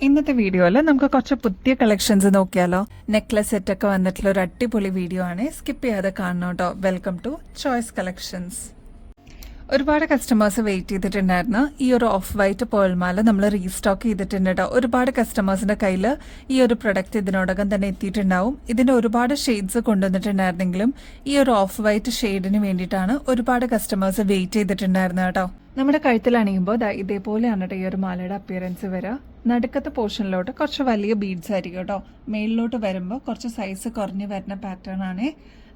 ഇന്നത്തെ വീഡിയോയിൽ നമുക്ക് കുറച്ച് പുതിയ കളക്ഷൻസ് നോക്കിയാലോ. നെക്ലസ് സെറ്റ് ഒക്കെ വന്നിട്ടുള്ള ഒരു അടിപൊളി വീഡിയോ ആണ്, സ്കിപ്പ് ചെയ്യാതെ കാണണം കേട്ടോ. Welcome to choice collections. ഒരുപാട് കസ്റ്റമേഴ്സ് വെയിറ്റ് ചെയ്തിട്ടുണ്ടായിരുന്നു. ഈ ഒരു ഓഫ് വൈറ്റ് പേൾമാല നമ്മൾ റീസ്റ്റോക്ക് ചെയ്തിട്ടുണ്ട് കേട്ടോ. ഒരുപാട് കസ്റ്റമേഴ്സിന്റെ കയ്യിൽ ഈ ഒരു പ്രൊഡക്റ്റ് ഇതിനോടകം തന്നെ എത്തിയിട്ടുണ്ടാവും. ഇതിന്റെ ഒരുപാട് ഷെയ്ഡ്സ് കൊണ്ടുവന്നിട്ടുണ്ടായിരുന്നെങ്കിലും ഈ ഒരു ഓഫ് വൈറ്റ് ഷെയ്ഡിന് വേണ്ടിയിട്ടാണ് ഒരുപാട് കസ്റ്റമേഴ്സ് വെയിറ്റ് ചെയ്തിട്ടുണ്ടായിരുന്നത് കേട്ടോ. നമ്മുടെ കഴുത്തിൽ അണിയുമ്പോൾ ഇതേപോലെയാണ് കേട്ടോ ഈ ഒരു മാലയുടെ അപ്പിയറൻസ് വരിക. നടുക്കത്തെ പോർഷനിലോട്ട് കുറച്ച് വലിയ ബീഡ്സ് ആയിരിക്കും കേട്ടോ. മേളിലോട്ട് വരുമ്പോൾ കുറച്ച് സൈസ് കുറഞ്ഞ് വരുന്ന പാറ്റേൺ ആണ്.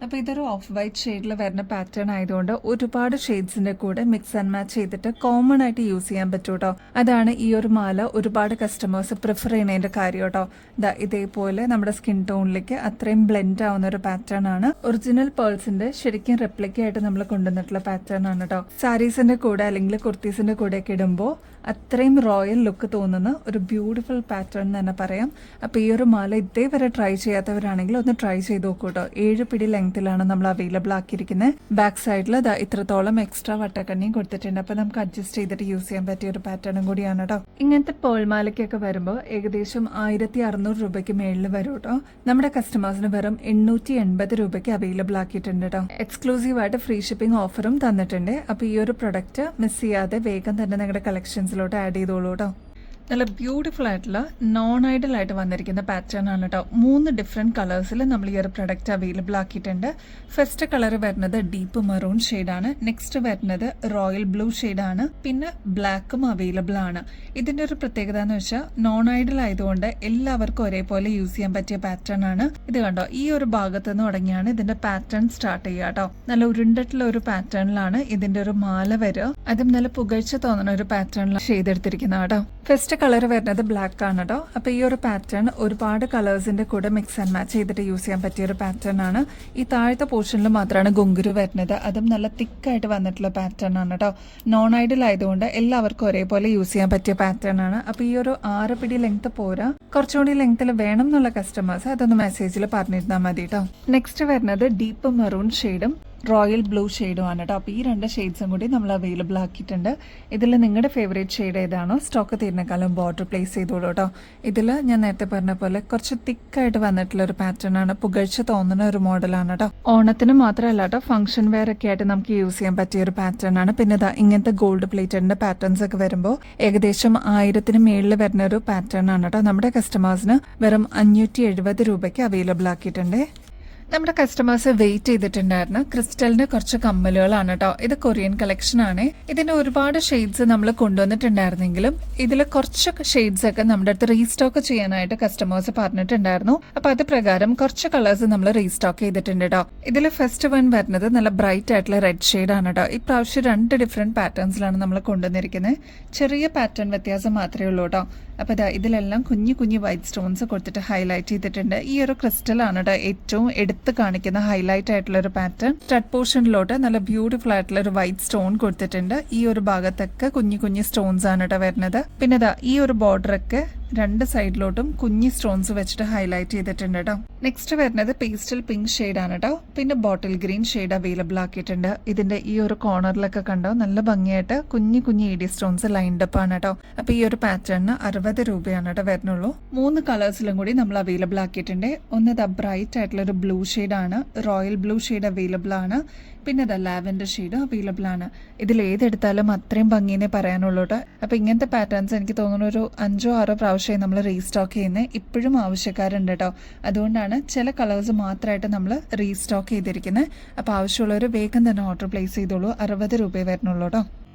അപ്പോൾ ഇതൊരു ഓഫ് വൈറ്റ് ഷെയ്ഡിൽ വരുന്ന പാറ്റേൺ ആയതുകൊണ്ട് ഒരുപാട് ഷെയ്ഡ്സിന്റെ കൂടെ മിക്സ് ആൻഡ് മാച്ച് ചെയ്തിട്ട് കോമൺ ആയിട്ട് യൂസ് ചെയ്യാൻ പറ്റും കേട്ടോ. അതാണ് ഈ ഒരു മാല ഒരുപാട് കസ്റ്റമേഴ്സ് പ്രിഫർ ചെയ്യുന്നതിന്റെ കാര്യം കേട്ടോ. ഇതേപോലെ നമ്മുടെ സ്കിൻ ടോണിലേക്ക് അത്രയും ബ്ലെൻഡ് ആവുന്ന ഒരു പാറ്റേൺ ആണ്. ഒറിജിനൽ പേൾസിന്റെ ശരിക്കും റെപ്ലിക്ക ആയിട്ട് നമ്മൾ കൊണ്ടുവന്നിട്ടുള്ള പാറ്റേൺ ആണ് കേട്ടോ. സാരീസിന്റെ കൂടെ അല്ലെങ്കിൽ കുർത്തീസിന്റെ കൂടെ ഒക്കെ ഇടുമ്പോൾ അത്രയും റോയൽ ലുക്ക് തോന്നുന്ന ഒരു ബ്യൂട്ടിഫുൾ പാറ്റേൺ തന്നെ പറയാം. അപ്പോൾ ഈ ഒരു മാല ഇതേവരെ ട്രൈ ചെയ്യാത്തവരാണെങ്കിൽ ഒന്ന് ട്രൈ ചെയ്ത് നോക്കൂ കേട്ടോ. 7 പിടി ലെങ്ത്തിലാണ് നമ്മൾ അവൈലബിൾ ആക്കിയിരിക്കുന്നത്. ബാക്ക് സൈഡിൽ ഇത്രത്തോളം എക്സ്ട്രാ വട്ടക്കണ്ണിയും കൊടുത്തിട്ടുണ്ട്. അപ്പോൾ നമുക്ക് അഡ്ജസ്റ്റ് ചെയ്തിട്ട് യൂസ് ചെയ്യാൻ പറ്റിയ ഒരു പാറ്റേണും കൂടിയാണ് കേട്ടോ. ഇങ്ങനത്തെ പേൾമാലയ്ക്കൊക്കെ വരുമ്പോൾ ഏകദേശം 1600 രൂപയ്ക്ക് മേളിൽ വരും കേട്ടോ. നമ്മുടെ കസ്റ്റമേഴ്സിന് വെറും 880 രൂപയ്ക്ക് അവൈലബിൾ ആക്കിയിട്ടുണ്ട് കേട്ടോ. എക്സ്ക്ലൂസീവ് ആയിട്ട് ഫ്രീ ഷിപ്പിംഗ് ഓഫറും തന്നിട്ടുണ്ട്. അപ്പോൾ ഈ ഒരു പ്രൊഡക്റ്റ് മിസ് ചെയ്യാതെ വേഗം തന്നെ നിങ്ങളുടെ കളക്ഷൻസിലോട്ട് ആഡ് ചെയ്തോളൂ കേട്ടോ. നല്ല ബ്യൂട്ടിഫുൾ ആയിട്ടുള്ള നോൺ ഐഡൽ ആയിട്ട് വന്നിരിക്കുന്ന പാറ്റേൺ ആണ് കേട്ടോ. 3 ഡിഫറെന്റ് കളേഴ്സിൽ നമ്മൾ ഈ ഒരു പ്രൊഡക്റ്റ് അവൈലബിൾ ആക്കിയിട്ടുണ്ട്. ഫസ്റ്റ് കളർ വരുന്നത് ഡീപ്പ് മെറൂൺ ഷെയ്ഡാണ്. നെക്സ്റ്റ് വരുന്നത് റോയൽ ബ്ലൂ ഷെയ്ഡാണ്. പിന്നെ ബ്ലാക്കും അവൈലബിൾ ആണ്. ഇതിന്റെ ഒരു പ്രത്യേകത എന്ന് വെച്ചാൽ നോൺ ഐഡൽ ആയതുകൊണ്ട് എല്ലാവർക്കും ഒരേപോലെ യൂസ് ചെയ്യാൻ പറ്റിയ പാറ്റേൺ ആണ്. ഇത് കണ്ടോ, ഈ ഒരു ഭാഗത്ത് നിന്ന് തുടങ്ങിയാണ് ഇതിന്റെ പാറ്റേൺ സ്റ്റാർട്ട് ചെയ്യുക കേട്ടോ. നല്ല ഉരുണ്ടിട്ടുള്ള ഒരു പാറ്റേണിലാണ് ഇതിന്റെ ഒരു മാല വരിക. അതും നല്ല പുകഴ്ച തോന്നുന്ന ഒരു പാറ്റേണിലാണ് ചെയ്തെടുത്തിരിക്കുന്നത് കേട്ടോ. ഫസ്റ്റ് കളർ വരുന്നത് ബ്ലാക്ക് ആണ് കേട്ടോ. അപ്പൊ ഈ ഒരു പാറ്റേൺ ഒരുപാട് കളേഴ്സിന്റെ കൂടെ മിക്സ് ആൻഡ് മാച്ച് ചെയ്തിട്ട് യൂസ് ചെയ്യാൻ പറ്റിയ ഒരു പാറ്റേൺ ആണ്. ഈ താഴത്തെ പോർഷനിൽ മാത്രമാണ് ഗുങ്കുരു വരുന്നത്. അതും നല്ല തിക്കായിട്ട് വന്നിട്ടുള്ള പാറ്റേൺ ആണ് കേട്ടോ. നോൺ ഐഡൽ ആയതുകൊണ്ട് എല്ലാവർക്കും ഒരേപോലെ യൂസ് ചെയ്യാൻ പറ്റിയ പാറ്റേൺ ആണ്. അപ്പൊ ഈ ഒരു 6 പിടി ലെങ്ത് പോരാ, കുറച്ചുകൂടി ലെങ്ത്തിൽ വേണം എന്നുള്ള കസ്റ്റമേഴ്സ് അതൊന്ന് മെസ്സേജിൽ പറഞ്ഞിരുന്നാൽ മതി കേട്ടോ. നെക്സ്റ്റ് വരുന്നത് ഡീപ്പ് മെറൂൺ ഷെയ്ഡും റോയൽ ബ്ലൂ ഷെയ്ഡും ആണ് കേട്ടോ. അപ്പോൾ ഈ 2 ഷെയ്ഡ്സും കൂടി നമ്മൾ അവൈലബിൾ ആക്കിയിട്ടുണ്ട്. ഇതിൽ നിങ്ങളുടെ ഫേവറേറ്റ് ഷെയ്ഡ് ഏതാണോ സ്റ്റോക്ക് തീരുന്നേക്കാളും ബോർഡർ പ്ലേസ് ചെയ്തോളൂ കേട്ടോ. ഇതിൽ ഞാൻ നേരത്തെ പറഞ്ഞ പോലെ കുറച്ച് തിക്കായിട്ട് വന്നിട്ടുള്ള ഒരു പാറ്റേൺ ആണ്. പുകഴ്ച തോന്നുന്ന ഒരു മോഡലാണ് കേട്ടോ. ഓണത്തിന് മാത്രമല്ല കേട്ടോ, ഫംഗ്ഷൻ വെയർ ഒക്കെ ആയിട്ട് നമുക്ക് യൂസ് ചെയ്യാൻ പറ്റിയ ഒരു പാറ്റേൺ ആണ്. പിന്നെ ഇങ്ങനത്തെ ഗോൾഡ് പ്ലേറ്റഡിന്റെ പാറ്റേൺസ് ഒക്കെ വരുമ്പോൾ ഏകദേശം 1000-ന് മേളിൽ വരുന്ന ഒരു പാറ്റേൺ ആണ് കേട്ടോ. നമ്മുടെ കസ്റ്റമേഴ്സിന് വെറും 570 രൂപയ്ക്ക് അവൈലബിൾ ആക്കിയിട്ടുണ്ട്. നമ്മുടെ കസ്റ്റമേഴ്സ് വെയിറ്റ് ചെയ്തിട്ടുണ്ടായിരുന്നു ക്രിസ്റ്റലിന്റെ കുറച്ച് കമ്മലുകളാണ് കേട്ടോ. ഇത് കൊറിയൻ കളക്ഷൻ ആണ്. ഇതിന്റെ ഒരുപാട് ഷെയ്ഡ്സ് നമ്മൾ കൊണ്ടുവന്നിട്ടുണ്ടായിരുന്നെങ്കിലും ഇതിൽ കുറച്ച് ഷെയ്ഡ്സ് ഒക്കെ നമ്മുടെ അടുത്ത് റീസ്റ്റോക്ക് ചെയ്യാനായിട്ട് കസ്റ്റമേഴ്സ് പറഞ്ഞിട്ടുണ്ടായിരുന്നു. അപ്പൊ അത് പ്രകാരം കുറച്ച് കളേഴ്സ് നമ്മൾ റീസ്റ്റോക്ക് ചെയ്തിട്ടുണ്ട് കേട്ടോ. ഇതിൽ ഫസ്റ്റ് വൺ വരുന്നത് നല്ല ബ്രൈറ്റ് ആയിട്ടുള്ള റെഡ് ഷെയ്ഡ് ആണ് കേട്ടോ. ഇപ്രാവശ്യം 2 ഡിഫറെന്റ് പാറ്റേൺസിലാണ് നമ്മൾ കൊണ്ടുവന്നിരിക്കുന്നത്. ചെറിയ പാറ്റേൺ വ്യത്യാസം മാത്രമേ ഉള്ളൂ കേട്ടോ. അപ്പൊ ഇതിലെല്ലാം കുഞ്ഞു കുഞ്ഞു വൈറ്റ് സ്റ്റോൺസ് കൊടുത്തിട്ട് ഹൈലൈറ്റ് ചെയ്തിട്ടുണ്ട്. ഈ ഒരു ക്രിസ്റ്റൽ ആണ് കേട്ടോ ഏറ്റവും എടുത്ത് കാണിക്കുന്ന ഹൈലൈറ്റ് ആയിട്ടുള്ള ഒരു പാറ്റേൺ. സ്റ്റഡ് പോർഷനിലോട്ട് നല്ല ബ്യൂട്ടിഫുൾ ആയിട്ടുള്ള ഒരു വൈറ്റ് സ്റ്റോൺ കൊടുത്തിട്ടുണ്ട്. ഈ ഒരു ഭാഗത്തൊക്കെ കുഞ്ഞു കുഞ്ഞു സ്റ്റോൺസ് ആണ് കേട്ടോ വരുന്നത്. പിന്നെ ഈ ഒരു ബോർഡർ ഒക്കെ 2 സൈഡിലോട്ടും കുഞ്ഞി സ്റ്റോൺസ് വെച്ചിട്ട് ഹൈലൈറ്റ് ചെയ്തിട്ടുണ്ട് കേട്ടോ. നെക്സ്റ്റ് വരുന്നത് പേസ്റ്റൽ പിങ്ക് ഷെയ്ഡ് ആണ് കേട്ടോ. പിന്നെ ബോട്ടിൽ ഗ്രീൻ ഷെയ്ഡ് അവൈലബിൾ ആക്കിയിട്ടുണ്ട്. ഇതിന്റെ ഈ ഒരു കോർണറിലൊക്കെ കണ്ടോ നല്ല ഭംഗിയായിട്ട് കുഞ്ഞു കുഞ്ഞു ED സ്റ്റോൺസ് ലൈൻഡ് അപ്പ് ആണ് കേട്ടോ. അപ്പൊ ഈ ഒരു പാറ്റേണിന് 60 രൂപയാണ് കേട്ടോ വരുന്നുള്ളൂ. 3 കളേഴ്സിലും കൂടി നമ്മൾ അവൈലബിൾ ആക്കിയിട്ടുണ്ട്. ഒന്ന് ബ്രൈറ്റ് ആയിട്ടുള്ള ഒരു ബ്ലൂ ഷെയ്ഡ് ആണ്. റോയൽ ബ്ലൂ ഷെയ്ഡ് അവൈലബിൾ ആണ്. പിന്നെ ലാവൻഡർ ഷെയ്ഡ് അവൈലബിൾ ആണ്. ഇതിൽ ഏതെടുത്താലും അത്രയും ഭംഗിയെന്നേ പറയാനുള്ളൂ കേട്ടോ. അപ്പൊ ഇങ്ങനത്തെ പാറ്റേൺസ് എനിക്ക് തോന്നുന്നു ഒരു 5-6 പ്രാവശ്യമായി നമ്മൾ റീസ്റ്റോക്ക് ചെയ്യുന്നത്. ഇപ്പോഴും ആവശ്യക്കാരുണ്ട് കേട്ടോ. അതുകൊണ്ടാണ് ചില കളേഴ്സ് മാത്രമായിട്ട് നമ്മൾ റീസ്റ്റോക്ക് ചെയ്തിരിക്കുന്നത്. അപ്പൊ ആവശ്യമുള്ളവർ വേഗം തന്നെ ഓർഡർ പ്ലേസ് ചെയ്തോളൂ. 60 രൂപയെ വരുന്നുള്ളൂ കേട്ടോ.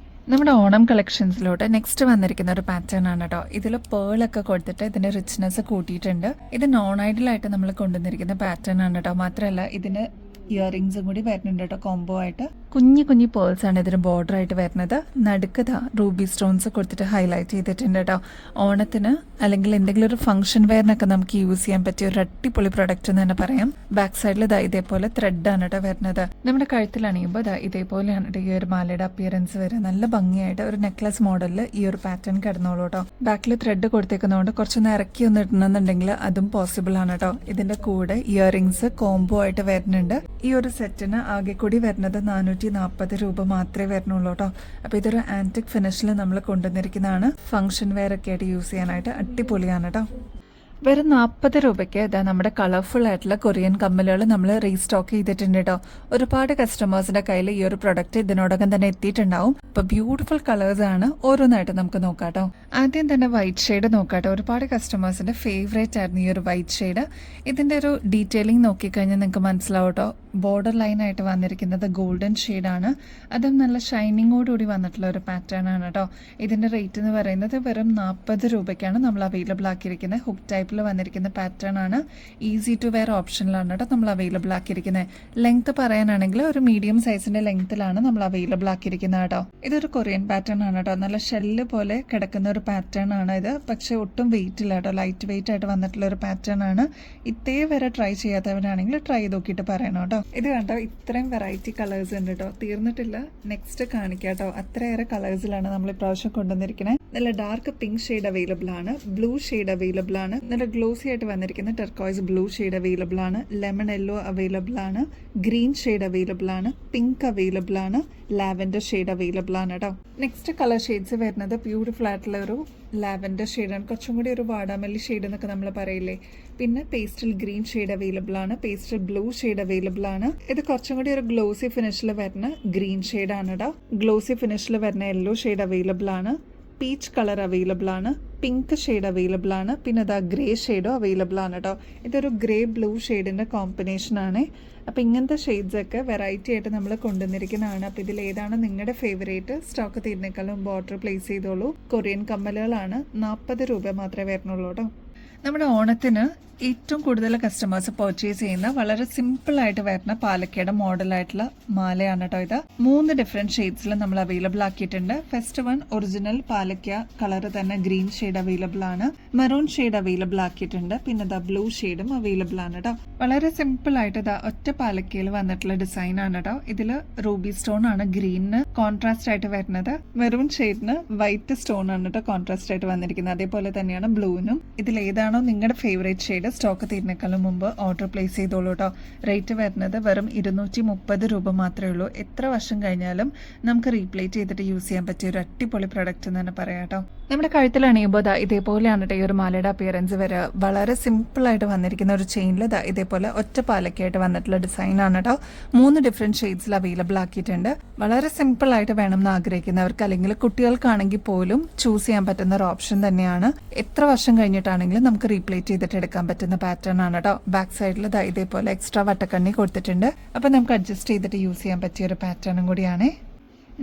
നമ്മുടെ ഓണം കളക്ഷൻസിലോട്ട് നെക്സ്റ്റ് വന്നിരിക്കുന്ന ഒരു പാറ്റേൺ ആണ് കേട്ടോ. ഇതിൽ പേളൊക്കെ കൊടുത്തിട്ട് ഇതിന്റെ റിച്ച്നെസ് കൂട്ടിയിട്ടുണ്ട്. ഇത് നോൺ ഐഡൽ ആയിട്ട് നമ്മൾ കൊണ്ടുവന്നിരിക്കുന്ന പാറ്റേൺ ആണ് കേട്ടോ. മാത്രമല്ല ഇതിന് ഇയറിംഗ്സും കൂടി വരുന്നുണ്ട് കേട്ടോ. കോംബോ ആയിട്ട് കുഞ്ഞു കുഞ്ഞു പേൾസ് ആണ് ഇതിന് ബോർഡർ ആയിട്ട് വരുന്നത്. നടുക്ക് റൂബി സ്റ്റോൺസ് കൊടുത്തിട്ട് ഹൈലൈറ്റ് ചെയ്തിട്ടുണ്ട് കേട്ടോ. ഓണത്തിന് അല്ലെങ്കിൽ എന്തെങ്കിലും ഒരു ഫംഗ്ഷൻ വെയറിനൊക്കെ നമുക്ക് യൂസ് ചെയ്യാൻ പറ്റിയ ഒരു അടിപൊളി പ്രൊഡക്റ്റ് എന്ന് തന്നെ പറയാം. ബാക്ക് സൈഡിൽ ഇതേപോലെ ത്രെഡ് ആണ് കേട്ടോ വരുന്നത്. നമ്മുടെ കഴുത്തിൽ അണിയുമ്പോൾ ഇതേപോലെയാണ് ഈ ഒരു മാലയുടെ അപ്പിയറൻസ് വരെ. നല്ല ഭംഗിയായിട്ട് ഒരു നെക്ലസ് മോഡലിൽ ഈ ഒരു പാറ്റേൺ കിടന്നോളൂ കേട്ടോ. ബാക്കിൽ ത്രെഡ് കൊടുത്തേക്കുന്നതുകൊണ്ട് കുറച്ചൊന്ന് ഇറക്കി ഒന്ന് ഇടണമെന്നുണ്ടെങ്കിൽ അതും പോസിബിൾ ആണ് കേട്ടോ. ഇതിന്റെ കൂടെ ഇയറിംഗ്സ് കോംബോ ആയിട്ട് വരുന്നുണ്ട്. ഈ ഒരു സെറ്റിന് ആകെ കൂടി വരുന്നത് 400 240 രൂപ മാത്രമേ വരുന്നുള്ളൂ കേട്ടോ. അപ്പോൾ ഇതൊരു ആൻറ്റിക് ഫിനിഷിൽ നമ്മൾ കൊണ്ടുവന്നിരിക്കുന്നതാണ്. ഫംഗ്ഷൻ വെയർ ഒക്കെ ആയിട്ട് യൂസ് ചെയ്യാനായിട്ട് അടിപൊളിയാണ് കേട്ടോ. വെറും 40 രൂപയ്ക്ക് ഇതാ നമ്മുടെ കളർഫുൾ ആയിട്ടുള്ള കൊറിയൻ കമ്മലുകൾ നമ്മൾ റീസ്റ്റോക്ക് ചെയ്തിട്ടുണ്ട് കേട്ടോ. ഒരുപാട് കസ്റ്റമേഴ്സിന്റെ കയ്യിൽ ഈ ഒരു പ്രൊഡക്റ്റ് ഇതിനോടകം തന്നെ എത്തിയിട്ടുണ്ടാവും. അപ്പോൾ ബ്യൂട്ടിഫുൾ കളേഴ്സ് ആണ്. ഓരോന്നായിട്ട് നമുക്ക് നോക്കാം കേട്ടോ. ആദ്യം തന്നെ വൈറ്റ് ഷെയ്ഡ് നോക്കാട്ടോ. ഒരുപാട് കസ്റ്റമേഴ്സിന്റെ ഫേവറേറ്റ് ആയിരുന്നു ഈ ഒരു വൈറ്റ് ഷെയ്ഡ്. ഇതിന്റെ ഒരു ഡീറ്റെയിലിംഗ് നോക്കിക്കഴിഞ്ഞാൽ നിങ്ങൾക്ക് മനസ്സിലാവും കേട്ടോ. ബോർഡർ ലൈൻ ആയിട്ട് വന്നിരിക്കുന്നത് ഗോൾഡൻ ഷെയ്ഡാണ്. അതും നല്ല ഷൈനിങ്ങോടുകൂടി വന്നിട്ടുള്ള ഒരു പാറ്റേൺ ആണ് കേട്ടോ. ഇതിന്റെ റേറ്റ് എന്ന് പറയുന്നത് വെറും 40 രൂപയ്ക്കാണ് നമ്മൾ അവൈലബിൾ ആക്കിയിരിക്കുന്നത്. ഹുക്ക് ടൈപ്പിൽ വന്നിരിക്കുന്ന പാറ്റേൺ ആണ്. ഈസി ടു വെയർ ഓപ്ഷനിലാണ് കേട്ടോ നമ്മൾ അവൈലബിൾ ആക്കിയിരിക്കുന്നത്. ലെങ്ത് പറയാനാണെങ്കിൽ ഒരു മീഡിയം സൈസിന്റെ ലെങ്ത്തിലാണ് നമ്മൾ അവൈലബിൾ ആക്കിയിരിക്കുന്നത് കേട്ടോ. ഇതൊരു കൊറിയൻ പാറ്റേൺ ആണ് കേട്ടോ. നല്ല ഷെല്ല് പോലെ കിടക്കുന്ന ഒരു പാറ്റേൺ ആണ് ഇത്. പക്ഷെ ഒട്ടും വെയിറ്റ് ഇല്ല കേട്ടോ. ലൈറ്റ് വെയിറ്റ് ആയിട്ട് വന്നിട്ടുള്ള ഒരു പാറ്റേൺ ആണ്. ഇതേ വരെ ട്രൈ ചെയ്യാത്തവരാണെങ്കിൽ ട്രൈ ചെയ്ത് നോക്കിയിട്ട് പറയണം കേട്ടോ. ഇത് കണ്ടോ, ഇത്രയും വെറൈറ്റി കളേഴ്സ് ഉണ്ട് കേട്ടോ. തീർന്നിട്ടില്ല, നെക്സ്റ്റ് കാണിക്കാം കേട്ടോ. അത്രയേറെ കളേഴ്സിലാണ് നമ്മൾ ഇപ്രാവശ്യം കൊണ്ടുവന്നിരിക്കുന്നത്. നല്ല ഡാർക്ക് പിങ്ക് ഷെയ്ഡ് അവൈലബിൾ ആണ്, ബ്ലൂ ഷെയ്ഡ് അവൈലബിൾ ആണ്, നല്ല ഗ്ലോസി ആയിട്ട് വന്നിരിക്കുന്ന ടെർക്കോയ്സ് ബ്ലൂ ഷെയ്ഡ് അവൈലബിൾ ആണ്, ലെമൺ യെല്ലോ അവൈലബിൾ ആണ്, ഗ്രീൻ ഷെയ്ഡ് അവൈലബിൾ ആണ്, പിങ്ക് അവൈലബിൾ ആണ്, ലാവൻഡർ ഷെയ്ഡ് അവൈലബിൾ ആണ് കേട്ടോ. നെക്സ്റ്റ് കളർ ഷെയ്ഡ്സ് വരുന്നത് ബ്യൂട്ടിഫുൾ ആയിട്ടുള്ള ഒരു ലാവൻഡർ ഷെയ്ഡാണ്. കുറച്ചും കൂടി ഒരു വാടാമല്ലി ഷെയ്ഡ് എന്നൊക്കെ നമ്മൾ പറയില്ലേ. പിന്നെ പേസ്റ്റൽ ഗ്രീൻ ഷെയ്ഡ് അവൈലബിൾ ആണ്, പേസ്റ്റൽ ബ്ലൂ ഷെയ്ഡ് അവൈലബിൾ ആണ്. ഇത് കുറച്ചും കൂടി ഒരു ഗ്ലോസി ഫിനിഷിൽ വരുന്ന ഗ്രീൻ ഷെയ്ഡ് ആണ് കേട്ടോ. ഗ്ലോസി ഫിനിഷിൽ വരുന്ന യെല്ലോ ഷെയ്ഡ് അവൈലബിൾ ആണ്, പീച്ച് കളർ അവൈലബിൾ ആണ്, പിങ്ക് ഷെയ്ഡ് അവൈലബിൾ ആണ്, പിന്നെ അതാ ഗ്രേ ഷെയ്ഡും അവൈലബിൾ ആണ് കേട്ടോ. ഇതൊരു ഗ്രേ ബ്ലൂ ഷെയ്ഡിന്റെ കോമ്പിനേഷൻ ആണ്. അപ്പോൾ ഇങ്ങനത്തെ ഷെയ്ഡ്സ് ഒക്കെ വെറൈറ്റി ആയിട്ട് നമ്മൾ കൊണ്ടുവന്നിരിക്കുന്നതാണ്. അപ്പോൾ ഇതിൽ ഏതാണ് നിങ്ങളുടെ ഫേവറേറ്റ്? സ്റ്റോക്ക് തീരുന്നേക്കാളും ഓർഡർ പ്ലേസ് ചെയ്തോളൂ. കൊറിയൻ കമ്മലുകളാണ്. 40 രൂപ മാത്രമേ വരുന്നുള്ളൂ കേട്ടോ. നമ്മുടെ ഓണത്തിന് ഏറ്റവും കൂടുതൽ കസ്റ്റമേഴ്സ് പർച്ചേസ് ചെയ്യുന്ന വളരെ സിമ്പിൾ ആയിട്ട് വരുന്ന പാലക്കയുടെ മോഡലായിട്ടുള്ള മാലയാണ് കേട്ടോ ഇത്. 3 ഡിഫറെന്റ് ഷെയ്ഡ്സിൽ നമ്മൾ അവൈലബിൾ ആക്കിയിട്ടുണ്ട്. ഫസ്റ്റ് വൺ ഒറിജിനൽ പാലക്ക കളർ തന്നെ ഗ്രീൻ ഷെയ്ഡ് അവൈലബിൾ ആണ്, മെറൂൺ ഷെയ്ഡ് അവൈലബിൾ ആക്കിയിട്ടുണ്ട്, പിന്നെ ദ ബ്ലൂ ഷെയ്ഡും അവൈലബിൾ ആണ് കേട്ടോ. വളരെ സിമ്പിൾ ആയിട്ട് ഇതാ ഒറ്റ പാലക്കയിൽ വന്നിട്ടുള്ള ഡിസൈൻ ആണ് കേട്ടോ. ഇതില് റൂബി സ്റ്റോൺ ആണ് ഗ്രീനിന് കോൺട്രാസ്റ്റ് ആയിട്ട് വരുന്നത്, മെറൂൺ ഷെയ്ഡിന് വൈറ്റ് സ്റ്റോൺ ആണ് കേട്ടോ കോൺട്രാസ്റ്റ് ആയിട്ട് വന്നിരിക്കുന്നത്. അതേപോലെ തന്നെയാണ് ബ്ലൂവിനും. ഇതിൽ ഏതാണോ നിങ്ങളുടെ ഫേവറേറ്റ് ഷെയ്ഡ് സ്റ്റോക്ക് തീരുന്നേക്കാളും മുമ്പ് ഓർഡർ പ്ലേസ് ചെയ്തോളൂ കേട്ടോ. റേറ്റ് വരുന്നത് വെറും 230 രൂപ മാത്രമേ ഉള്ളൂ. എത്ര വർഷം കഴിഞ്ഞാലും നമുക്ക് റീപ്ലേറ്റ് ചെയ്തിട്ട് യൂസ് ചെയ്യാൻ പറ്റിയ ഒരു അടിപൊളി പ്രൊഡക്റ്റ് എന്ന് തന്നെ പറയാം കേട്ടോ. നമ്മുടെ കഴുത്തിൽ അണിയുമ്പോൾ ഇതേപോലെയാണ് കേട്ടോ ഈ ഒരു മാലയുടെ അപ്പിയറൻസ് വരിക. വളരെ സിമ്പിൾ ആയിട്ട് വന്നിരിക്കുന്ന ഒരു ചെയിനിൽ ഇതേപോലെ ഒറ്റ പാലക്കായിട്ട് വന്നിട്ടുള്ള ഡിസൈൻ ആണ് കേട്ടോ. 3 ഡിഫറെന്റ് ഷെയ്ഡ്സിൽ അവൈലബിൾ ആക്കിയിട്ടുണ്ട്. വളരെ സിമ്പിൾ ആയിട്ട് വേണം എന്ന് ആഗ്രഹിക്കുന്നവർക്ക് അല്ലെങ്കിൽ കുട്ടികൾക്കാണെങ്കിൽ പോലും ചൂസ് ചെയ്യാൻ പറ്റുന്ന ഒരു ഓപ്ഷൻ തന്നെയാണ്. എത്ര വർഷം കഴിഞ്ഞിട്ടാണെങ്കിലും നമുക്ക് റീപ്ലേറ്റ് ചെയ്തിട്ട് എടുക്കാൻ പറ്റുന്ന പാറ്റേൺ ആണ് കേട്ടോ. ബാക്ക് സൈഡിൽ ഇതേപോലെ എക്സ്ട്രാ വട്ടക്കണ്ണി കൊടുത്തിട്ടുണ്ട്. അപ്പൊ നമുക്ക് അഡ്ജസ്റ്റ് ചെയ്തിട്ട് യൂസ് ചെയ്യാൻ പറ്റിയ ഒരു പാറ്റേണും കൂടിയാണ്.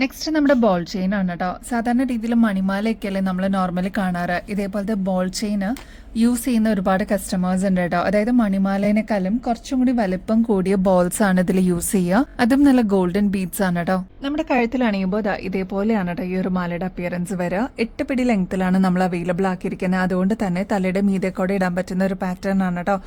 നെക്സ്റ്റ് നമ്മുടെ ബോൾ ചെയിൻ ആണ് കേട്ടോ. സാധാരണ രീതിയിൽ മണിമാലയൊക്കെയല്ലേ നമ്മൾ നോർമലി കാണാറ്. ഇതേപോലത്തെ ബോൾ ചെയിൻ യൂസ് ചെയ്യുന്ന ഒരുപാട് കസ്റ്റമേഴ്സ് ഉണ്ട് കേട്ടോ. അതായത് മണിമാലേനേക്കാളും കുറച്ചും കൂടി വലിപ്പം കൂടിയ ബോൾസ് ആണ് ഇതിൽ യൂസ് ചെയ്യുക. അതും നല്ല ഗോൾഡൻ ബീഡ്സ് ആണ് കേട്ടോ. നമ്മുടെ കഴുത്തിൽ അണിയുമ്പോൾ ഇതേപോലെയാണ് കേട്ടോ ഈ ഒരു മാലയുടെ അപ്പിയറൻസ് വരിക. 8 പിടി ലെങ്ത്തിലാണ് നമ്മൾ അവൈലബിൾ ആക്കിയിരിക്കുന്നത്. അതുകൊണ്ട് തന്നെ തലയുടെ മീതെ ഇടാൻ പറ്റുന്ന ഒരു പാറ്റേൺ ആണ് കേട്ടോ.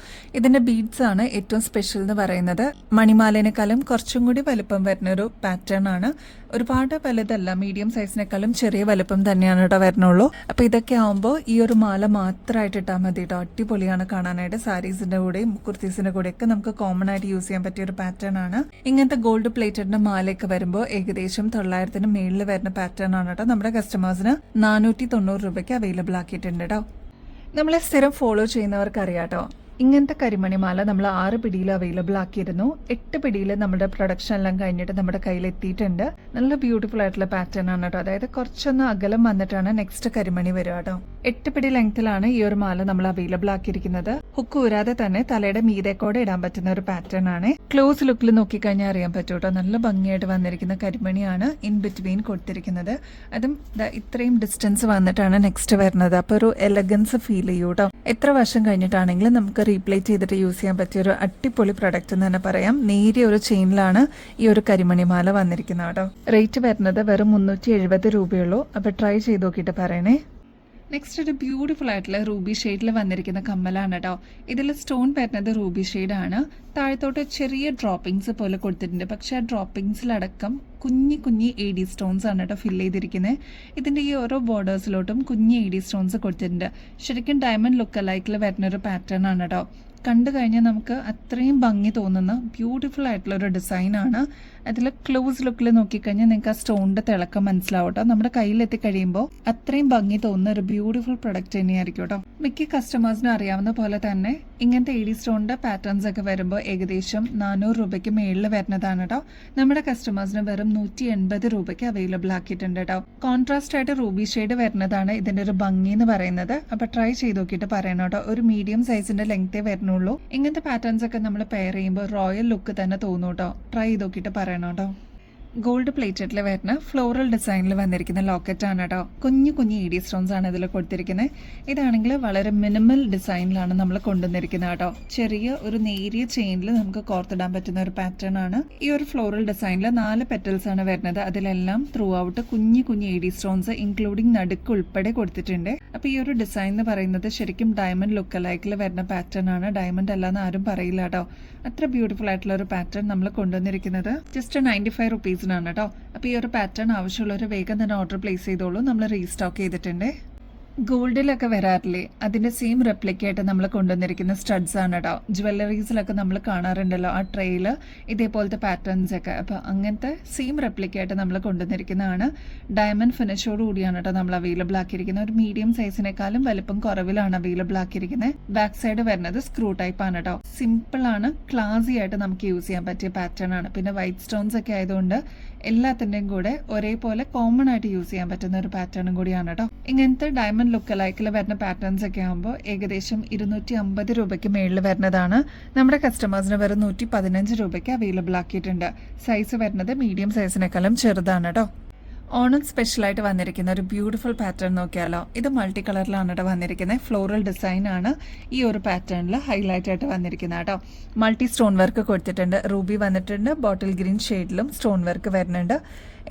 ഇതിന്റെ ബീഡ്സ് ആണ് ഏറ്റവും സ്പെഷ്യൽ എന്ന് പറയുന്നത്. മണിമാലേനേക്കാളും കുറച്ചും കൂടി വലിപ്പം വരുന്ന ഒരു പാറ്റേൺ ആണ്. ഒരുപാട് വലുതല്ല, മീഡിയം സൈസിനേക്കാളും ചെറിയ വലുപ്പം തന്നെയാണ് കേട്ടോ വരുന്നുള്ളൂ. അപ്പൊ ഇതൊക്കെ ആവുമ്പോൾ ഈ ഒരു മാല മാത്രമായിട്ട് ഇട്ടാൽ മതി കേട്ടോ. അടിപൊളിയാണ് കാണാനായിട്ട്. സാരീസിന്റെ കൂടെയും കുർത്തീസിന്റെ കൂടെയൊക്കെ നമുക്ക് കോമൺ ആയിട്ട് യൂസ് ചെയ്യാൻ പറ്റിയ ഒരു പാറ്റേൺ ആണ്. ഇങ്ങനത്തെ ഗോൾഡ് പ്ലേറ്റഡിന്റെ മാലയൊക്കെ വരുമ്പോൾ ഏകദേശം 900-ന് മേളിൽ വരുന്ന പാറ്റേൺ ആണ് കേട്ടോ. നമ്മുടെ കസ്റ്റമേഴ്സിന് 490 രൂപയ്ക്ക് അവൈലബിൾ ആക്കിയിട്ടുണ്ട് കേട്ടോ. നമ്മളെ സ്ഥിരം ഫോളോ ചെയ്യുന്നവർക്ക് അറിയാട്ടോ, ഇങ്ങനത്തെ കരിമണിമാല നമ്മൾ 6 പിടിയിൽ അവൈലബിൾ ആക്കിയിരുന്നു. 8 പിടിയിൽ നമ്മുടെ പ്രൊഡക്ഷൻ എല്ലാം കഴിഞ്ഞിട്ട് നമ്മുടെ കയ്യിൽ എത്തിയിട്ടുണ്ട്. നല്ല ബ്യൂട്ടിഫുൾ ആയിട്ടുള്ള പാറ്റേൺ ആണ് കേട്ടോ. അതായത് കുറച്ചൊന്ന് അകലം വന്നിട്ടാണ് നെക്സ്റ്റ് കരിമണി വരിക കേട്ടോ. 8 പിടി ലെങ്ത്തിലാണ് ഈ ഒരു മാല നമ്മൾ അവൈലബിൾ ആക്കിയിരിക്കുന്നത്. ഹുക്ക് ഊരാതെ തന്നെ തലയുടെ മീതേക്കോടെ ഇടാൻ പറ്റുന്ന ഒരു പാറ്റേൺ ആണ്. ക്ലോസ് ലുക്കിൽ നോക്കിക്കഴിഞ്ഞാൽ അറിയാൻ പറ്റും കേട്ടോ. നല്ല ഭംഗിയായിട്ട് വന്നിരിക്കുന്ന കരിമണിയാണ് ഇൻ ബിറ്റ്വീൻ കൊടുത്തിരിക്കുന്നത്. അതും ഇത്രയും ഡിസ്റ്റൻസ് വന്നിട്ടാണ് നെക്സ്റ്റ് വരുന്നത്. അപ്പൊ ഒരു എലഗൻസ് ഫീൽ ചെയ്യൂ കേട്ടോ. എത്ര വർഷം കഴിഞ്ഞിട്ടാണെങ്കിലും നമുക്ക് റീപ്ലേറ്റ് ചെയ്തിട്ട് യൂസ് ചെയ്യാൻ പറ്റിയ ഒരു അടിപൊളി പ്രൊഡക്റ്റ് എന്ന് തന്നെ പറയാം. നേരിയ ഒരു ചെയിനിലാണ് ഈ ഒരു കരിമണിമാല വന്നിരിക്കുന്നത് കേട്ടോ. റേറ്റ് വരുന്നത് വെറും 370 രൂപയുള്ളൂ. അപ്പൊ ട്രൈ ചെയ്ത് നോക്കിയിട്ട് പറയണേ. നെക്സ്റ്റ് ഒരു ബ്യൂട്ടിഫുൾ ആയിട്ടുള്ള റൂബി ഷെയ്ഡിൽ വന്നിരിക്കുന്ന കമ്മലാണ് കേട്ടോ. ഇതിൽ സ്റ്റോൺ വരുന്നത് റൂബി ഷെയ്ഡാണ്. താഴത്തോട്ട് ചെറിയ ഡ്രോപ്പിങ്സ് പോലെ കൊടുത്തിട്ടുണ്ട്. പക്ഷെ ആ ഡ്രോപ്പിങ്സിലടക്കം കുഞ്ഞി AD സ്റ്റോൺസ് ആണ് കേട്ടോ ഫിൽ ചെയ്തിരിക്കുന്നത്. ഇതിന്റെ ഈ ഓരോ ബോർഡേഴ്സിലോട്ടും കുഞ്ഞി AD സ്റ്റോൺസ് കൊടുത്തിട്ടുണ്ട്. ശരിക്കും ഡയമണ്ട് ലുക്ക് ലൈക്കിൽ വരുന്ന ഒരു പാറ്റേൺ ആണ് കേട്ടോ. കണ്ടു കഴിഞ്ഞാൽ നമുക്ക് അത്രയും ഭംഗി തോന്നുന്ന ബ്യൂട്ടിഫുൾ ആയിട്ടുള്ള ഒരു ഡിസൈനാണ്. അതിൽ ക്ലോസ് ലുക്കിൽ നോക്കിക്കഴിഞ്ഞാൽ നിങ്ങൾക്ക് ആ സ്റ്റോണിന്റെ തിളക്കം മനസ്സിലാവും കേട്ടോ. നമ്മുടെ കയ്യിലെത്തി കഴിയുമ്പോൾ അത്രയും ഭംഗി തോന്നുന്ന ഒരു ബ്യൂട്ടിഫുൾ പ്രൊഡക്റ്റ് തന്നെയായിരിക്കും കേട്ടോ. മിക്ക കസ്റ്റമേഴ്സിനും അറിയാവുന്ന പോലെ തന്നെ ഇങ്ങനത്തെ AD സ്റ്റോണിന്റെ പാറ്റേൺസ് ഒക്കെ വരുമ്പോൾ ഏകദേശം 400 രൂപയ്ക്ക് മേളിൽ വരുന്നതാണ് കേട്ടോ. നമ്മുടെ കസ്റ്റമേഴ്സിന് വെറും 180 രൂപയ്ക്ക് അവൈലബിൾ ആക്കിയിട്ടുണ്ട് കേട്ടോ. കോൺട്രാസ്റ്റ് ആയിട്ട് റൂബി ഷെയ്ഡ് വരുന്നതാണ് ഇതിന്റെ ഒരു ഭംഗി എന്ന് പറയുന്നത്. അപ്പൊ ട്രൈ ചെയ്ത് നോക്കിയിട്ട് പറയണം കേട്ടോ. ഒരു മീഡിയം സൈസിന്റെ ലെങ്തേ വരുന്നുള്ളൂ. ഇങ്ങനത്തെ പാറ്റേൺസ് ഒക്കെ നമ്മൾ പെയർ ചെയ്യുമ്പോൾ റോയൽ ലുക്ക് തന്നെ തോന്നും കേട്ടോ. ട്രൈ ചെയ്ത് നോക്കിയിട്ട് പറയണം കേട്ടോ. ഗോൾഡ് പ്ലേറ്റഡിൽ വരുന്ന ഫ്ലോറൽ ഡിസൈനിൽ വന്നിരിക്കുന്ന ലോക്കറ്റ് ആണ് കേട്ടോ. കുഞ്ഞു കുഞ്ഞു AD സ്റ്റോൺസ് ആണ് ഇതിൽ കൊടുത്തിരിക്കുന്നത്. ഇതാണെങ്കിൽ വളരെ മിനിമൽ ഡിസൈനിലാണ് നമ്മൾ കൊണ്ടുവന്നിരിക്കുന്നത് കേട്ടോ. ചെറിയ ഒരു നേരിയ ചെയിനിൽ നമുക്ക് കോർത്തിടാൻ പറ്റുന്ന ഒരു പാറ്റേൺ ആണ്. ഈ ഒരു ഫ്ലോറൽ ഡിസൈനിൽ 4 പെറ്റൽസ് ആണ് വരുന്നത്. അതിലെല്ലാം ത്രൂ ഔട്ട് കുഞ്ഞു കുഞ്ഞു AD സ്റ്റോൺസ് ഇൻക്ലൂഡിംഗ് നടുക്ക് ഉൾപ്പെടെ കൊടുത്തിട്ടുണ്ട്. അപ്പൊ ഈ ഒരു ഡിസൈൻ എന്ന് പറയുന്നത് ശരിക്കും ഡയമണ്ട് ലുക്ക് ലൈക്കിൽ വരുന്ന പാറ്റേൺ ആണ്. ഡയമണ്ട് അല്ലാന്ന് ആരും പറയില്ല കേട്ടോ. അത്ര ബ്യൂട്ടിഫുൾ ആയിട്ടുള്ള ഒരു പാറ്റേൺ നമ്മൾ കൊണ്ടുവന്നിരിക്കുന്നത് ജസ്റ്റ് 95 റുപ്പീസിനാണ് കേട്ടോ. അപ്പോൾ ഈ ഒരു പാറ്റേൺ ആവശ്യമുള്ളവർ വേഗം തന്നെ ഓർഡർ പ്ലേസ് ചെയ്തോളൂ. നമ്മൾ റീസ്റ്റോക്ക് ചെയ്തിട്ടുണ്ട്. ഗോൾഡിലൊക്കെ വരാറില്ലേ, അതിന്റെ സെയിം റെപ്ലിക്കായിട്ട് നമ്മൾ കൊണ്ടുവന്നിരിക്കുന്ന സ്റ്റഡ്സ് ആണ് കേട്ടോ. ജ്വല്ലറീസിലൊക്കെ നമ്മൾ കാണാറുണ്ടല്ലോ ആ ട്രെയില് ഇതേപോലത്തെ പാറ്റേൺസ് ഒക്കെ. അപ്പോൾ അങ്ങനത്തെ സെയിം റെപ്ലിക്കായിട്ട് നമ്മൾ കൊണ്ടുവന്നിരിക്കുന്നതാണ്. ഡയമണ്ട് ഫിനിഷോട് കൂടിയാണ് കേട്ടോ നമ്മൾ അവൈലബിൾ ആക്കിയിരിക്കുന്നത്. ഒരു മീഡിയം സൈസിനേക്കാളും വലുപ്പം കുറവിലാണ് അവൈലബിൾ ആക്കിയിരിക്കുന്നത്. ബാക്ക് സൈഡ് വരുന്നത് സ്ക്രൂ ടൈപ്പ് ആണ് കേട്ടോ. സിമ്പിൾ ആണ്, ക്ലാസി ആയിട്ട് നമുക്ക് യൂസ് ചെയ്യാൻ പറ്റിയ പാറ്റേൺ ആണ്. പിന്നെ വൈറ്റ് സ്റ്റോൺസ് ഒക്കെ ആയതുകൊണ്ട് എല്ലാത്തിൻ്റെയും കൂടെ ഒരേപോലെ കോമൺ ആയിട്ട് യൂസ് ചെയ്യാൻ പറ്റുന്ന ഒരു പാറ്റേണും കൂടിയാണ് കേട്ടോ. ഇങ്ങനത്തെ ഡയമണ്ട് ലുക്ക് ലൈക്കിൽ വരുന്ന പാറ്റേൺസ് ഒക്കെ ആകുമ്പോൾ ഏകദേശം 250 രൂപയ്ക്ക് മേളിൽ വരുന്നതാണ്. നമ്മുടെ കസ്റ്റമേഴ്സിന് വെറും 115 രൂപയ്ക്ക് അവൈലബിൾ ആക്കിയിട്ടുണ്ട്. സൈസ് വരുന്നത് മീഡിയം സൈസിനേക്കാളും ചെറുതാണ് കേട്ടോ. ഓണം സ്പെഷ്യലായിട്ട് വന്നിരിക്കുന്ന ഒരു ബ്യൂട്ടിഫുൾ പാറ്റേൺ നോക്കിയാലോ. ഇത് മൾട്ടി കളറിലാണ് കേട്ടോ വന്നിരിക്കുന്നത്. ഫ്ലോറൽ ഡിസൈൻ ആണ് ഈ ഒരു പാറ്റേണിൽ ഹൈലൈറ്റ് ആയിട്ട് വന്നിരിക്കുന്നത് കേട്ടോ. മൾട്ടി സ്റ്റോൺ വർക്ക് കൊടുത്തിട്ടുണ്ട്. റൂബി വന്നിട്ടുണ്ട്. ബോട്ടിൽ ഗ്രീൻ ഷെയ്ഡിലും സ്റ്റോൺ വർക്ക് വരുന്നുണ്ട്.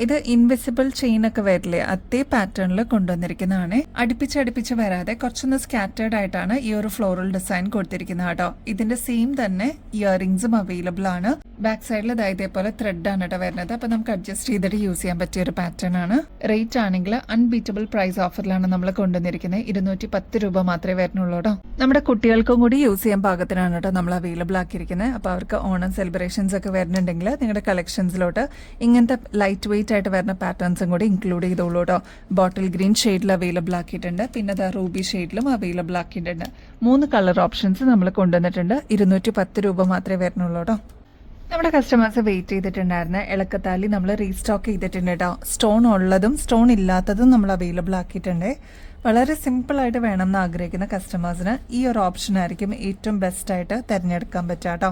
ഇത് ഇൻവിസിബിൾ ചെയിൻ ഒക്കെ വരില്ലേ, അതേ പാറ്റേണിൽ കൊണ്ടുവന്നിരിക്കുന്നതാണ്. അടുപ്പിച്ച് വരാതെ കുറച്ചൊന്ന് സ്കാറ്റേർഡ് ആയിട്ടാണ് ഈ ഒരു ഫ്ലോറൽ ഡിസൈൻ കൊടുത്തിരിക്കുന്നത് കേട്ടോ. ഇതിന്റെ സെയിം തന്നെ ഇയറിംഗ്സും അവൈലബിൾ ആണ്. ബാക്ക് സൈഡിൽ ഇതേപോലെ ത്രെഡ് ആണ് കേട്ടോ വരുന്നത്. അപ്പൊ നമുക്ക് അഡ്ജസ്റ്റ് ചെയ്തിട്ട് യൂസ് ചെയ്യാൻ പറ്റിയ ഒരു പാറ്റേൺ ആണ്. റേറ്റ് ആണെങ്കിൽ അൺബീറ്റബിൾ പ്രൈസ് ഓഫറിലാണ് നമ്മൾ കൊണ്ടുവന്നിരിക്കുന്നത്. 210 രൂപ മാത്രമേ വരുന്നുള്ളൂ കേട്ടോ. നമ്മുടെ കുട്ടികൾക്കും കൂടി യൂസ് ചെയ്യാൻ പാകത്തിനാണ് കേട്ടോ നമ്മൾ അവൈലബിൾ ആക്കിയിരിക്കുന്നത്. അപ്പൊ അവർക്ക് ഓണം സെലിബ്രേഷൻസ് ഒക്കെ വരുന്നുണ്ടെങ്കിൽ നിങ്ങളുടെ കളക്ഷൻസിലോട്ട് ഇങ്ങനത്തെ ലൈറ്റ് വെയിറ്റ് ആയിട്ട് വരുന്ന പാറ്റേൺസും കൂടി ഇൻക്ലൂഡ് ചെയ്തോളൂ കേട്ടോ. ബോട്ടിൽ ഗ്രീൻ ഷെയ്ഡിൽ അവൈലബിൾ ആക്കിയിട്ടുണ്ട്. പിന്നെ റൂബി ഷെയ്ഡിലും അവൈലബിൾ ആക്കിയിട്ടുണ്ട്. 3 കളർ ഓപ്ഷൻസ് നമ്മൾ കൊണ്ടുവന്നിട്ടുണ്ട്. 210 രൂപ മാത്രമേ വരുന്നുള്ളൂ കേട്ടോ. നമ്മുടെ കസ്റ്റമേഴ്സ് വെയിറ്റ് ചെയ്തിട്ടുണ്ടായിരുന്ന ഇളക്കത്താലി നമ്മൾ റീസ്റ്റോക്ക് ചെയ്തിട്ടുണ്ട് കേട്ടോ. സ്റ്റോൺ ഉള്ളതും സ്റ്റോൺ ഇല്ലാത്തതും നമ്മൾ അവൈലബിൾ ആക്കിയിട്ടുണ്ട്. വളരെ സിമ്പിളായിട്ട് വേണമെന്ന് ആഗ്രഹിക്കുന്ന കസ്റ്റമേഴ്സിന് ഈ ഒരു ഓപ്ഷൻ ആയിരിക്കും ഏറ്റവും ബെസ്റ്റ് ആയിട്ട് തിരഞ്ഞെടുക്കാൻ പറ്റുക കേട്ടോ.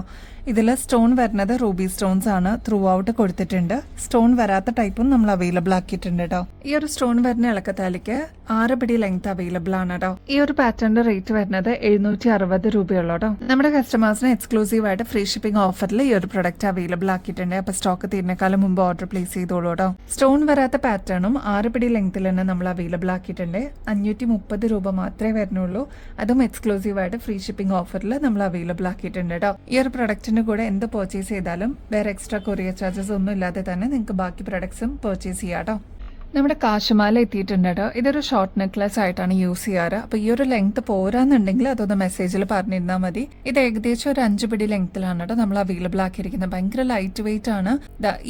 ഇതിൽ സ്റ്റോൺ വരുന്നത് റൂബി സ്റ്റോൺസ് ആണ് ത്രൂ ഔട്ട് കൊടുത്തിട്ടുണ്ട്. സ്റ്റോൺ വരാത്ത ടൈപ്പും നമ്മൾ അവൈലബിൾ ആക്കിയിട്ടുണ്ട് കേട്ടോ. ഈ ഒരു സ്റ്റോൺ വരുന്ന ഇളക്കത്താലിക്ക് 6 പിടി ലെങ്ത് അവൈലബിൾ ആണ് കേട്ടോ. ഈ ഒരു പാറ്റേണിന്റെ റേറ്റ് വരുന്നത് 760 രൂപയുള്ളൂ കേട്ടോ. നമ്മുടെ കസ്റ്റമേഴ്സിന് എക്സ്ക്ലൂസീവ് ആയിട്ട് ഫ്രീ ഷിപ്പിംഗ് ഓഫറിൽ ഈ ഒരു പ്രൊഡക്റ്റ് അവൈലബിൾ ആക്കിയിട്ടുണ്ട്. അപ്പൊ സ്റ്റോക്ക് തീരുന്നേക്കാളും മുമ്പ് ഓർഡർ പ്ലേസ് ചെയ്തോളൂ കേട്ടോ. സ്റ്റോൺ വരാത്ത പാറ്റേണും 6 പിടി ലെങ്ത്തിൽ തന്നെ നമ്മൾ അവൈലബിൾ ആക്കിയിട്ടുണ്ട്. 530 രൂപ മാത്രമേ വരുന്നുള്ളൂ. അതും എക്സ്ക്ലൂസീവ് ആയിട്ട് ഫ്രീ ഷിപ്പിംഗ് ഓഫറിൽ നമ്മൾ അവൈലബിൾ ആക്കിയിട്ടുണ്ട് കേട്ടോ. ഈ ഒരു പ്രൊഡക്റ്റിന്റെ കൂടെ എന്ത് പർച്ചേസ് ചെയ്താലും വേറെ എക്സ്ട്രാ കൊറിയർ ചാർജസ് ഒന്നും ഇല്ലാതെ തന്നെ നിങ്ങൾക്ക് ബാക്കി പ്രൊഡക്ട്സും പർച്ചേസ് ചെയ്യാം കേട്ടോ. നമ്മുടെ കാശുമാല എത്തിയിട്ടുണ്ട് കേട്ടോ. ഇതൊരു ഷോർട്ട് നെക്ലസ് ആയിട്ടാണ് യൂസ് ചെയ്യാറ്. അപ്പൊ ഈ ഒരു ലെങ്ത് പോരാന്നുണ്ടെങ്കിൽ അതൊന്ന് മെസ്സേജിൽ പറഞ്ഞിരുന്നാൽ മതി. ഇത് ഏകദേശം ഒരു 5 പിടി ലെങ്ത്തിലാണ് കേട്ടോ നമ്മൾ അവൈലബിൾ ആക്കിയിരിക്കുന്നത്. ഭയങ്കര ലൈറ്റ് വെയിറ്റ് ആണ്.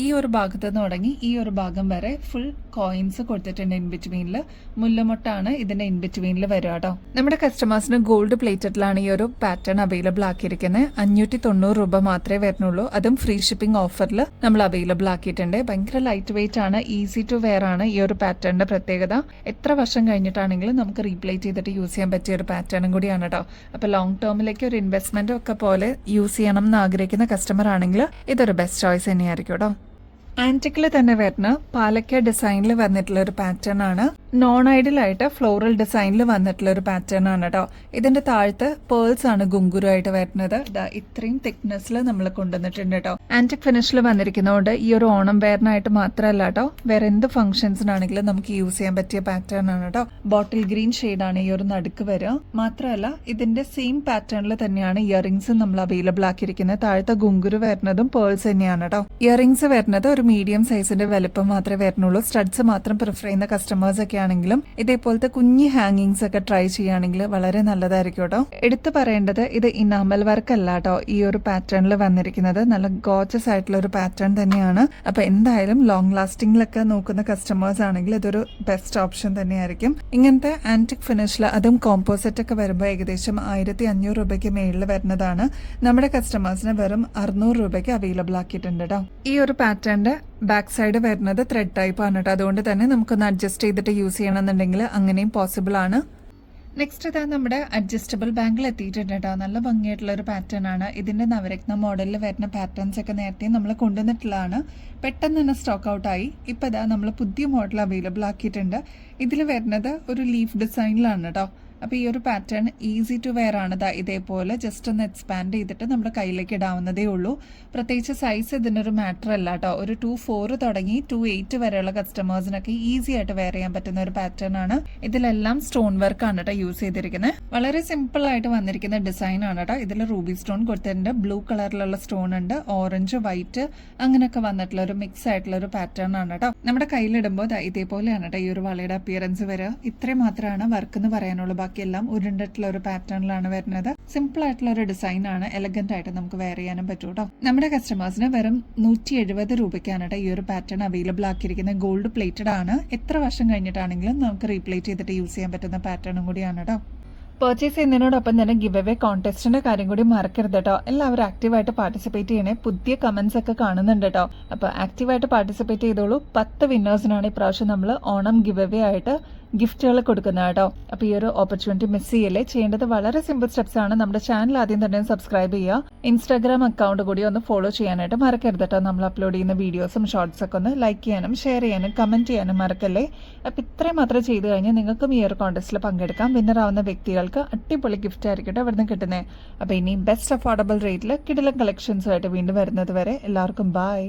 ഈ ഒരു ഭാഗത്ത് നിന്ന് തുടങ്ങി ഈ ഒരു ഭാഗം വരെ ഫുൾ കോയിൻസ് കൊടുത്തിട്ടുണ്ട്. ഇൻ ബിറ്റ്വീനിൽ മുല്ലമൊട്ടാണ് ഇതിന്റെ ഇൻ ബിറ്റ്വീനിൽ വരിക കേട്ടോ. നമ്മുടെ കസ്റ്റമേഴ്സിന് ഗോൾഡ് പ്ലേറ്റഡിലാണ് ഈ ഒരു പാറ്റേൺ അവൈലബിൾ ആക്കിയിരിക്കുന്നത്. 590 രൂപ മാത്രമേ വരുന്നുള്ളൂ. അതും ഫ്രീ ഷിപ്പിംഗ് ഓഫറിൽ നമ്മൾ അവൈലബിൾ ആക്കിയിട്ടുണ്ട്. ഭയങ്കര ലൈറ്റ് വെയിറ്റ് ആണ്, ഈസി ടു വെയർ ആണ് ഈ ഒരു പാറ്റേണിന്റെ പ്രത്യേകത. എത്ര വർഷം കഴിഞ്ഞിട്ടാണെങ്കിലും നമുക്ക് റീപ്ലേസ് ചെയ്തിട്ട് യൂസ് ചെയ്യാൻ പറ്റിയ ഒരു പാറ്റേണും കൂടിയാണ് കേട്ടോ. അപ്പൊ ലോങ് ടേമിലേക്ക് ഒരു ഇൻവെസ്റ്റ്മെന്റ് ഒക്കെ പോലെ യൂസ് ചെയ്യണം എന്ന് ആഗ്രഹിക്കുന്ന കസ്റ്റമർ ആണെങ്കിൽ ഇതൊരു ബെസ്റ്റ് ചോയ്സ് തന്നെയായിരിക്കും കേട്ടോ. ആന്റിക്കിൽ തന്നെ വരുന്ന പാലക്ക ഡിസൈനിൽ വന്നിട്ടുള്ള ഒരു പാറ്റേൺ ആണ്. നോൺ ഐഡിയൽ ആയിട്ട് ഫ്ലോറൽ ഡിസൈനിൽ വന്നിട്ടുള്ള ഒരു പാറ്റേൺ ആണ് കേട്ടോ. ഇതിന്റെ താഴത്ത് പേൾസ് ആണ് ഗുങ്കുരു ആയിട്ട് വരുന്നത്. ഇത്രയും തിക്നെസ്സിൽ നമ്മൾ കൊണ്ടുവന്നിട്ടുണ്ട് കേട്ടോ. ആന്റിക് ഫിനിഷിൽ വന്നിരിക്കുന്നതുകൊണ്ട് ഈ ഒരു ഓണം വെയറിനായിട്ട് മാത്രമല്ല കേട്ടോ, വേറെ എന്ത് ഫംഗ്ഷൻസിനാണെങ്കിലും നമുക്ക് യൂസ് ചെയ്യാൻ പറ്റിയ പാറ്റേൺ ആണ് കേട്ടോ. ബോട്ടിൽ ഗ്രീൻ ഷെയ്ഡാണ് ഈ ഒരു നടുക്ക് വരിക. മാത്രമല്ല ഇതിന്റെ സെയിം പാറ്റേണിൽ തന്നെയാണ് ഇയറിംഗ്സ് നമ്മൾ അവൈലബിൾ ആക്കിയിരിക്കുന്നത്. താഴത്തെ ഗുങ്കുരു വരുന്നതും പേൾസ് തന്നെയാണ് കേട്ടോ. ഇയറിംഗ്സ് വരുന്നത് ഒരു ഒരു മീഡിയം സൈസിന്റെ വലുപ്പം മാത്രമേ വരുന്നുള്ളൂ. സ്റ്റഡ്സ് മാത്രം പ്രിഫർ ചെയ്യുന്ന കസ്റ്റമേഴ്സ് ഒക്കെ ആണെങ്കിലും ഇതേപോലത്തെ കുഞ്ഞി ഹാങ്ങിങ്സ് ഒക്കെ ട്രൈ ചെയ്യുകയാണെങ്കിൽ വളരെ നല്ലതായിരിക്കും കേട്ടോ. എടുത്തു പറയേണ്ടത് ഇത് ഇനാമൽ വർക്ക് അല്ല കേട്ടോ ഈ ഒരു പാറ്റേണിൽ വന്നിരിക്കുന്നത്. നല്ല ഗോർജസ് ആയിട്ടുള്ള ഒരു പാറ്റേൺ തന്നെയാണ്. അപ്പൊ എന്തായാലും ലോങ് ലാസ്റ്റിംഗിലൊക്കെ നോക്കുന്ന കസ്റ്റമേഴ്സ് ആണെങ്കിൽ ഇതൊരു ബെസ്റ്റ് ഓപ്ഷൻ തന്നെയായിരിക്കും. ഇങ്ങനത്തെ ആന്റിക് ഫിനിഷിൽ അതും കോമ്പോസിറ്റ് ഒക്കെ വരുമ്പോൾ ഏകദേശം 1500 രൂപയ്ക്ക് മേളിൽ വരുന്നതാണ്. നമ്മുടെ കസ്റ്റമേഴ്സിന് വെറും 600 രൂപയ്ക്ക് അവൈലബിൾ ആക്കിയിട്ടുണ്ട് കേട്ടോ. ഈ ഒരു പാറ്റേണിന്റെ ബാക്ക് സൈഡ് വരുന്നത് ത്രെഡ് ടൈപ്പ് ആണ് കേട്ടോ. അതുകൊണ്ട് തന്നെ നമുക്കൊന്ന് അഡ്ജസ്റ്റ് ചെയ്തിട്ട് യൂസ് ചെയ്യണമെന്നുണ്ടെങ്കിൽ അങ്ങനെയും പോസിബിൾ ആണ്. നെക്സ്റ്റ് ഇതാ നമ്മുടെ അഡ്ജസ്റ്റബിൾ ബാങ്കിൽ എത്തിയിട്ടുണ്ട് കേട്ടോ. നല്ല ഭംഗിയായിട്ടുള്ള ഒരു പാറ്റേൺ ആണ്. ഇതിന്റെ നവരത്ന മോഡലിൽ വരുന്ന പാറ്റേൺസ് ഒക്കെ നേരത്തെ നമ്മൾ കൊണ്ടുവന്നിട്ടുള്ളതാണ്. പെട്ടെന്ന് തന്നെ സ്റ്റോക്ക് ഔട്ട് ആയി. ഇപ്പൊ ഇതാ നമ്മൾ പുതിയ മോഡൽ അവൈലബിൾ ആക്കിയിട്ടുണ്ട്. ഇതിൽ വരുന്നത് ഒരു ലീഫ് ഡിസൈനിലാണ് കേട്ടോ. അപ്പോൾ ഈ ഒരു പാറ്റേൺ ഈസി ടു വെയർ ആണ്. ഇതേപോലെ ജസ്റ്റ് ഒന്ന് എക്സ്പാൻഡ് ചെയ്തിട്ട് നമ്മുടെ കയ്യിലേക്ക് ഇടാവുന്നതേ ഉള്ളൂ. പ്രത്യേകിച്ച് സൈസ് ഇതിനൊരു മാറ്റർ അല്ല കേട്ടോ. ഒരു 2.4 തുടങ്ങി 2.8 വരെയുള്ള കസ്റ്റമേഴ്സിനൊക്കെ ഈസി ആയിട്ട് വെയർ ചെയ്യാൻ പറ്റുന്ന ഒരു പാറ്റേൺ ആണ്. ഇതിലെല്ലാം സ്റ്റോൺ വർക്ക് ആണ് കേട്ടോ യൂസ് ചെയ്തിരിക്കുന്നത്. വളരെ സിമ്പിൾ ആയിട്ട് വന്നിരിക്കുന്ന ഡിസൈൻ ആണ് കേട്ടോ. ഇതിൽ റൂബി സ്റ്റോൺ കൊടുത്തിട്ടുണ്ട്, ബ്ലൂ കളറിലുള്ള സ്റ്റോൺ ഉണ്ട്, ഓറഞ്ച് വൈറ്റ് അങ്ങനെയൊക്കെ വന്നിട്ടുള്ള ഒരു മിക്സ് ആയിട്ടുള്ള ഒരു പാറ്റേൺ ആണ് കേട്ടോ. നമ്മുടെ കയ്യിലിടുമ്പോൾ ഇതേപോലെയാണ് കേട്ടോ ഈ ഒരു വളയുടെ അപ്പിയറൻസ് വരിക. ഇത്രയും മാത്രമാണ് വർക്ക് എന്ന് പറയാനുള്ളൂ. ബാക്കിയെല്ലാം ഉരുണ്ടിട്ടുള്ള ഒരു പാറ്റേണിലാണ് വരുന്നത്. സിമ്പിൾ ആയിട്ടുള്ള ഒരു ഡിസൈൻ ആണ്. എലഗന്റ് ആയിട്ട് നമുക്ക് വെയർ ചെയ്യാനും പറ്റും കേട്ടോ. നമ്മുടെ കസ്റ്റമേഴ്സിന് വെറും 170 രൂപയ്ക്കാണ് കേട്ടോ ഈ ഒരു പാറ്റേൺ അവൈലബിൾ ആക്കിയിരിക്കുന്നത്. ഗോൾഡ് പ്ലേറ്റഡ് ആണ്. എത്ര വർഷം കഴിഞ്ഞിട്ടാണെങ്കിലും നമുക്ക് റീപ്ലേറ്റ് ചെയ്തിട്ട് യൂസ് ചെയ്യാൻ പറ്റുന്ന പാറ്റേണും കൂടിയാണ് കേട്ടോ. പർച്ചേസ് ചെയ്യുന്നതിനോടൊപ്പം തന്നെ ഗിവ് അവേ കോൺടെസ്റ്റിന്റെ കാര്യം കൂടി മറക്കരുത് കേട്ടോ. എല്ലാവരും ആക്റ്റീവായിട്ട് പാർട്ടിസിപ്പേറ്റ് ചെയ്യണേ. പുതിയ കമന്റ്സ് ഒക്കെ കാണുന്നുണ്ട് കേട്ടോ. അപ്പോൾ ആക്റ്റീവായിട്ട് പാർട്ടിസിപ്പേറ്റ് ചെയ്തോളൂ. 10 വിന്നേഴ്സിനാണ് ഇപ്രാവശ്യം നമ്മൾ ഓണം ഗിവ് അവേ ആയിട്ട് ഗിഫ്റ്റുകൾ കൊടുക്കുന്നത് കേട്ടോ. അപ്പോൾ ഈ ഒരു ഓപ്പർച്യൂണിറ്റി മിസ് ചെയ്യല്ലേ. ചെയ്യേണ്ടത് വളരെ സിമ്പിൾ സ്റ്റെപ്സ് ആണ്. നമ്മുടെ ചാനൽ ആദ്യം തന്നെ സബ്സ്ക്രൈബ് ചെയ്യുക. ഇൻസ്റ്റാഗ്രാം അക്കൗണ്ട് കൂടി ഒന്ന് ഫോളോ ചെയ്യാനായിട്ട് മറക്കരുത് കേട്ടോ. നമ്മൾ അപ്ലോഡ് ചെയ്യുന്ന വീഡിയോസും ഷോർട്സ് ഒക്കെ ഒന്ന് ലൈക്ക് ചെയ്യാനും ഷെയർ ചെയ്യാനും കമന്റ് ചെയ്യാനും മറക്കല്ലേ. അപ്പോൾ ഇത്രയും മാത്രം ചെയ്തു കഴിഞ്ഞാൽ നിങ്ങൾക്കും ഈ ഒരു കോൺടെസ്റ്റിൽ പങ്കെടുക്കാം. വിന്നർ ആവുന്ന വ്യക്തികൾക്ക് അടിപൊളി ഗിഫ്റ്റ് ആയിരിക്കട്ടെ ഇവിടുന്ന് കിട്ടുന്നത്. അപ്പോൾ ഇനി ബെസ്റ്റ് അഫോർഡബിൾ റേറ്റിൽ കിടിലൻ കളക്ഷൻസുമായിട്ട് വീണ്ടും വരുന്നത് വരെ എല്ലാവർക്കും ബൈ.